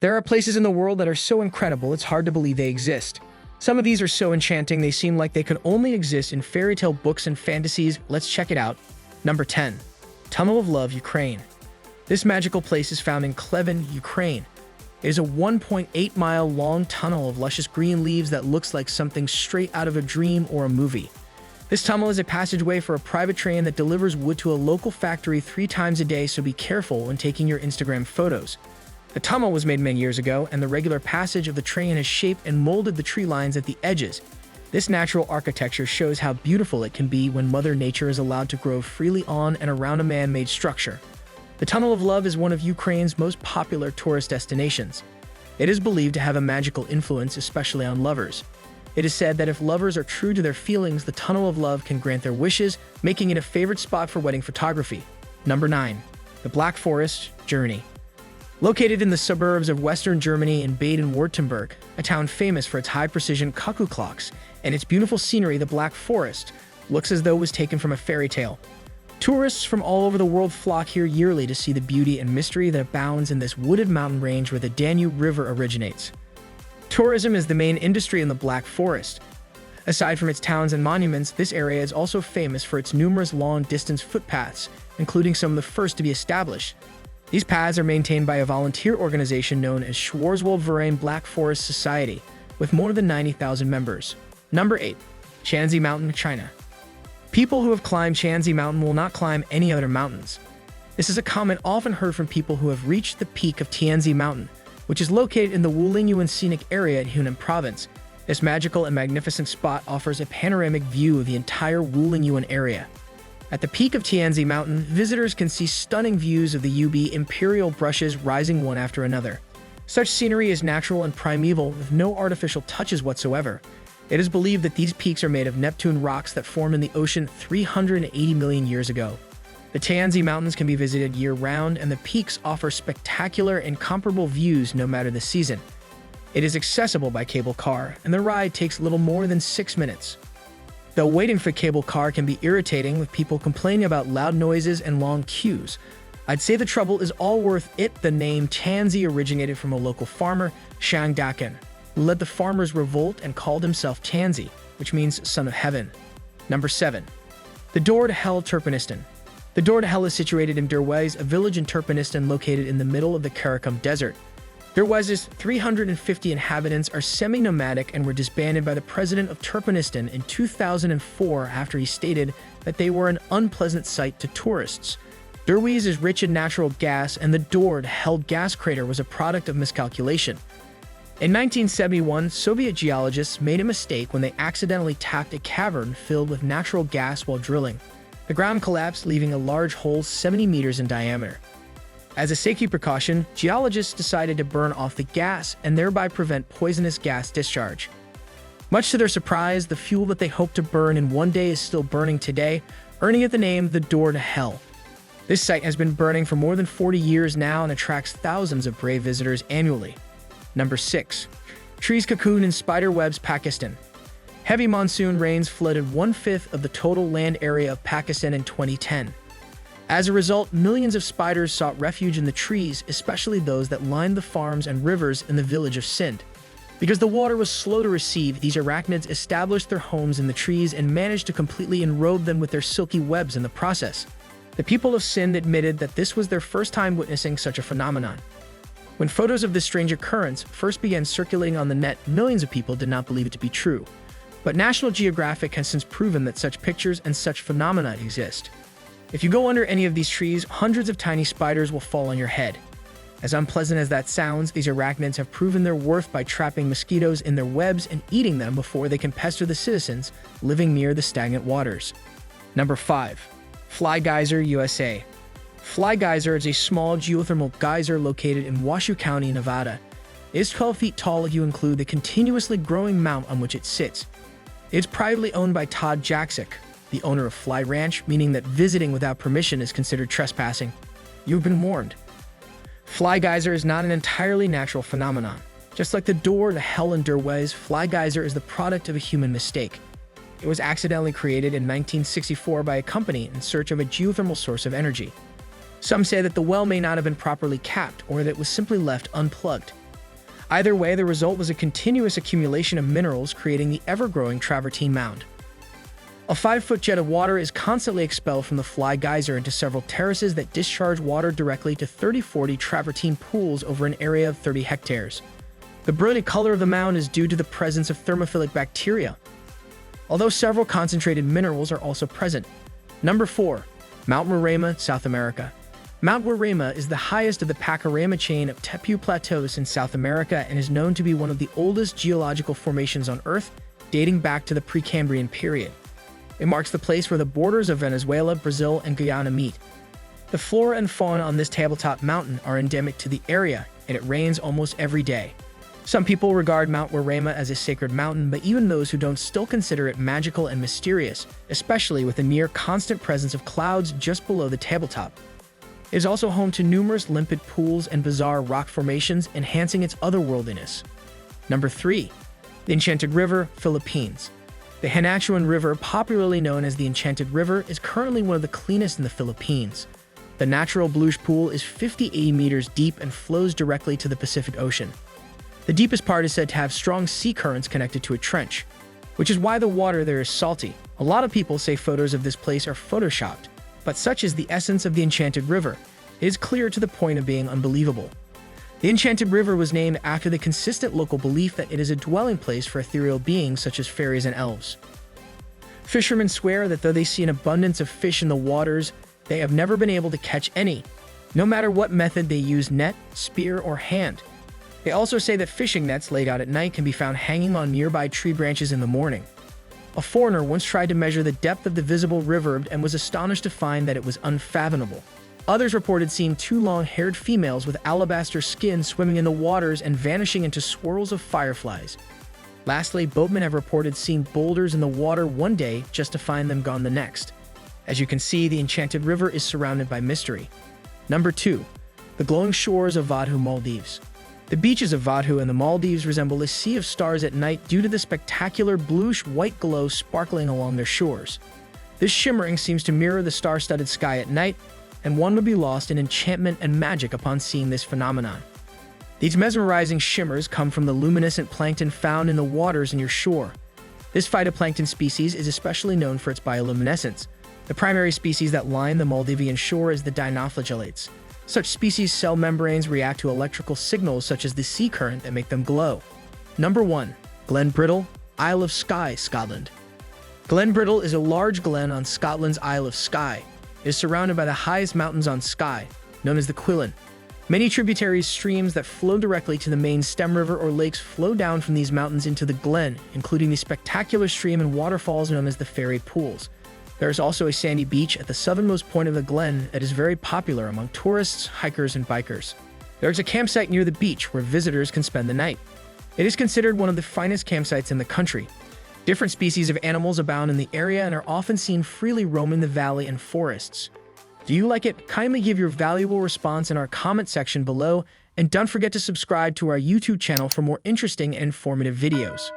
There are places in the world that are so incredible it's hard to believe they exist. Some of these are so enchanting they seem like they could only exist in fairy tale books and fantasies. Let's check it out. Number 10. Tunnel of Love, Ukraine. This magical place is found in Klevin, Ukraine. It is a 1.8-mile long tunnel of luscious green leaves that looks like something straight out of a dream or a movie. This tunnel is a passageway for a private train that delivers wood to a local factory 3 times a day, so be careful when taking your Instagram photos. The tunnel was made many years ago, and the regular passage of the train has shaped and molded the tree lines at the edges. This natural architecture shows how beautiful it can be when Mother Nature is allowed to grow freely on and around a man-made structure. The Tunnel of Love is one of Ukraine's most popular tourist destinations. It is believed to have a magical influence, especially on lovers. It is said that if lovers are true to their feelings, the Tunnel of Love can grant their wishes, making it a favorite spot for wedding photography. Number 9. The Black Forest, Germany. Located in the suburbs of western Germany in Baden-Württemberg, a town famous for its high-precision cuckoo clocks and its beautiful scenery, the Black Forest looks as though it was taken from a fairy tale. Tourists from all over the world flock here yearly to see the beauty and mystery that abounds in this wooded mountain range where the Danube River originates. Tourism is the main industry in the Black Forest. Aside from its towns and monuments, this area is also famous for its numerous long-distance footpaths, including some of the first to be established. These paths are maintained by a volunteer organization known as Schwarzwaldverein Black Forest Society, with more than 90,000 members. Number 8. Shanxi Mountain, China. People who have climbed Shanxi Mountain will not climb any other mountains. This is a comment often heard from people who have reached the peak of Tianzi Mountain, which is located in the Wulingyuan scenic area in Hunan province. This magical and magnificent spot offers a panoramic view of the entire Wulingyuan area. At the peak of Tianzi Mountain, visitors can see stunning views of the UB imperial brushes rising one after another. Such scenery is natural and primeval, with no artificial touches whatsoever. It is believed that these peaks are made of Neptune rocks that formed in the ocean 380 million years ago. The Tianzi Mountains can be visited year-round, and the peaks offer spectacular and comparable views no matter the season. It is accessible by cable car, and the ride takes little more than 6 minutes. Though waiting for cable car can be irritating, with people complaining about loud noises and long queues, I'd say the trouble is all worth it. The name Tianzi originated from a local farmer, Shang Dakan, who led the farmers' revolt and called himself Tianzi, which means son of heaven. Number 7. The Door to Hell, Turkmenistan. The Door to Hell is situated in Derwez, a village in Turkmenistan located in the middle of the Karakum Desert. Derwez's 350 inhabitants are semi-nomadic and were disbanded by the president of Turkmenistan in 2004 after he stated that they were an unpleasant sight to tourists. Derwez is rich in natural gas, and the Door to Hell gas crater was a product of miscalculation. In 1971, Soviet geologists made a mistake when they accidentally tapped a cavern filled with natural gas while drilling. The ground collapsed, leaving a large hole 70 meters in diameter. As a safety precaution, geologists decided to burn off the gas and thereby prevent poisonous gas discharge. Much to their surprise, the fuel that they hoped to burn in one day is still burning today, earning it the name the Door to Hell. This site has been burning for more than 40 years now and attracts thousands of brave visitors annually. Number 6. Trees Cocoon in Spider Webs, Pakistan. Heavy monsoon rains flooded 1/5 of the total land area of Pakistan in 2010. As a result, millions of spiders sought refuge in the trees, especially those that lined the farms and rivers in the village of Sindh. Because the water was slow to recede, these arachnids established their homes in the trees and managed to completely enrobe them with their silky webs in the process. The people of Sindh admitted that this was their first time witnessing such a phenomenon. When photos of this strange occurrence first began circulating on the net, millions of people did not believe it to be true. But National Geographic has since proven that such pictures and such phenomena exist. If you go under any of these trees, hundreds of tiny spiders will fall on your head. As unpleasant as that sounds, these arachnids have proven their worth by trapping mosquitoes in their webs and eating them before they can pester the citizens living near the stagnant waters. Number 5. Fly Geyser, USA. Fly Geyser is a small geothermal geyser located in Washoe County, Nevada. It is 12 feet tall if you include the continuously growing mount on which it sits. It is privately owned by Todd Jaksic, the owner of Fly Ranch, meaning that visiting without permission is considered trespassing. You've been warned. Fly Geyser is not an entirely natural phenomenon. Just like the Door to Hell in Derwez, Fly Geyser is the product of a human mistake. It was accidentally created in 1964 by a company in search of a geothermal source of energy. Some say that the well may not have been properly capped or that it was simply left unplugged. Either way, the result was a continuous accumulation of minerals, creating the ever-growing travertine mound. A 5-foot jet of water is constantly expelled from the fly geyser into several terraces that discharge water directly to 30-40 travertine pools over an area of 30 hectares. The brilliant color of the mound is due to the presence of thermophilic bacteria, although several concentrated minerals are also present. Number 4. Mount Roraima, South America. Mount Roraima is the highest of the Pacaraima chain of Tepu Plateaus in South America and is known to be one of the oldest geological formations on Earth, dating back to the Precambrian period. It marks the place where the borders of Venezuela, Brazil, and Guyana meet. The flora and fauna on this tabletop mountain are endemic to the area, and it rains almost every day. Some people regard Mount Roraima as a sacred mountain, but even those who don't still consider it magical and mysterious, especially with the near-constant presence of clouds just below the tabletop. It is also home to numerous limpid pools and bizarre rock formations, enhancing its otherworldliness. Number 3. The Enchanted River, Philippines. The Hanachuan River, popularly known as the Enchanted River, is currently one of the cleanest in the Philippines. The natural bluish pool is 50-80 meters deep and flows directly to the Pacific Ocean. The deepest part is said to have strong sea currents connected to a trench, which is why the water there is salty. A lot of people say photos of this place are photoshopped, but such is the essence of the Enchanted River. It is clear to the point of being unbelievable. The Enchanted River was named after the consistent local belief that it is a dwelling place for ethereal beings such as fairies and elves. Fishermen swear that though they see an abundance of fish in the waters, they have never been able to catch any, no matter what method they use: net, spear, or hand. They also say that fishing nets laid out at night can be found hanging on nearby tree branches in the morning. A foreigner once tried to measure the depth of the visible river and was astonished to find that it was unfathomable. Others reported seeing 2 long-haired females with alabaster skin swimming in the waters and vanishing into swirls of fireflies. Lastly, boatmen have reported seeing boulders in the water one day just to find them gone the next. As you can see, the Enchanted River is surrounded by mystery. Number 2. The glowing shores of Vadhu, Maldives. The beaches of Vadhu and the Maldives resemble a sea of stars at night due to the spectacular bluish-white glow sparkling along their shores. This shimmering seems to mirror the star-studded sky at night, and one would be lost in enchantment and magic upon seeing this phenomenon. These mesmerizing shimmers come from the luminescent plankton found in the waters near shore. This phytoplankton species is especially known for its bioluminescence. The primary species that line the Maldivian shore is the dinoflagellates. Such species' cell membranes react to electrical signals such as the sea current that make them glow. Number 1. Glen Brittle, Isle of Skye, Scotland. Glen Brittle is a large glen on Scotland's Isle of Skye. It is surrounded by the highest mountains on Skye, known as the Cuillin. Many tributary streams that flow directly to the main stem river or lakes flow down from these mountains into the glen, including the spectacular stream and waterfalls known as the Fairy Pools. There is also a sandy beach at the southernmost point of the glen that is very popular among tourists, hikers, and bikers. There is a campsite near the beach where visitors can spend the night. It is considered one of the finest campsites in the country. Different species of animals abound in the area and are often seen freely roaming the valley and forests. Do you like it? Kindly give your valuable response in our comment section below, and don't forget to subscribe to our YouTube channel for more interesting and informative videos.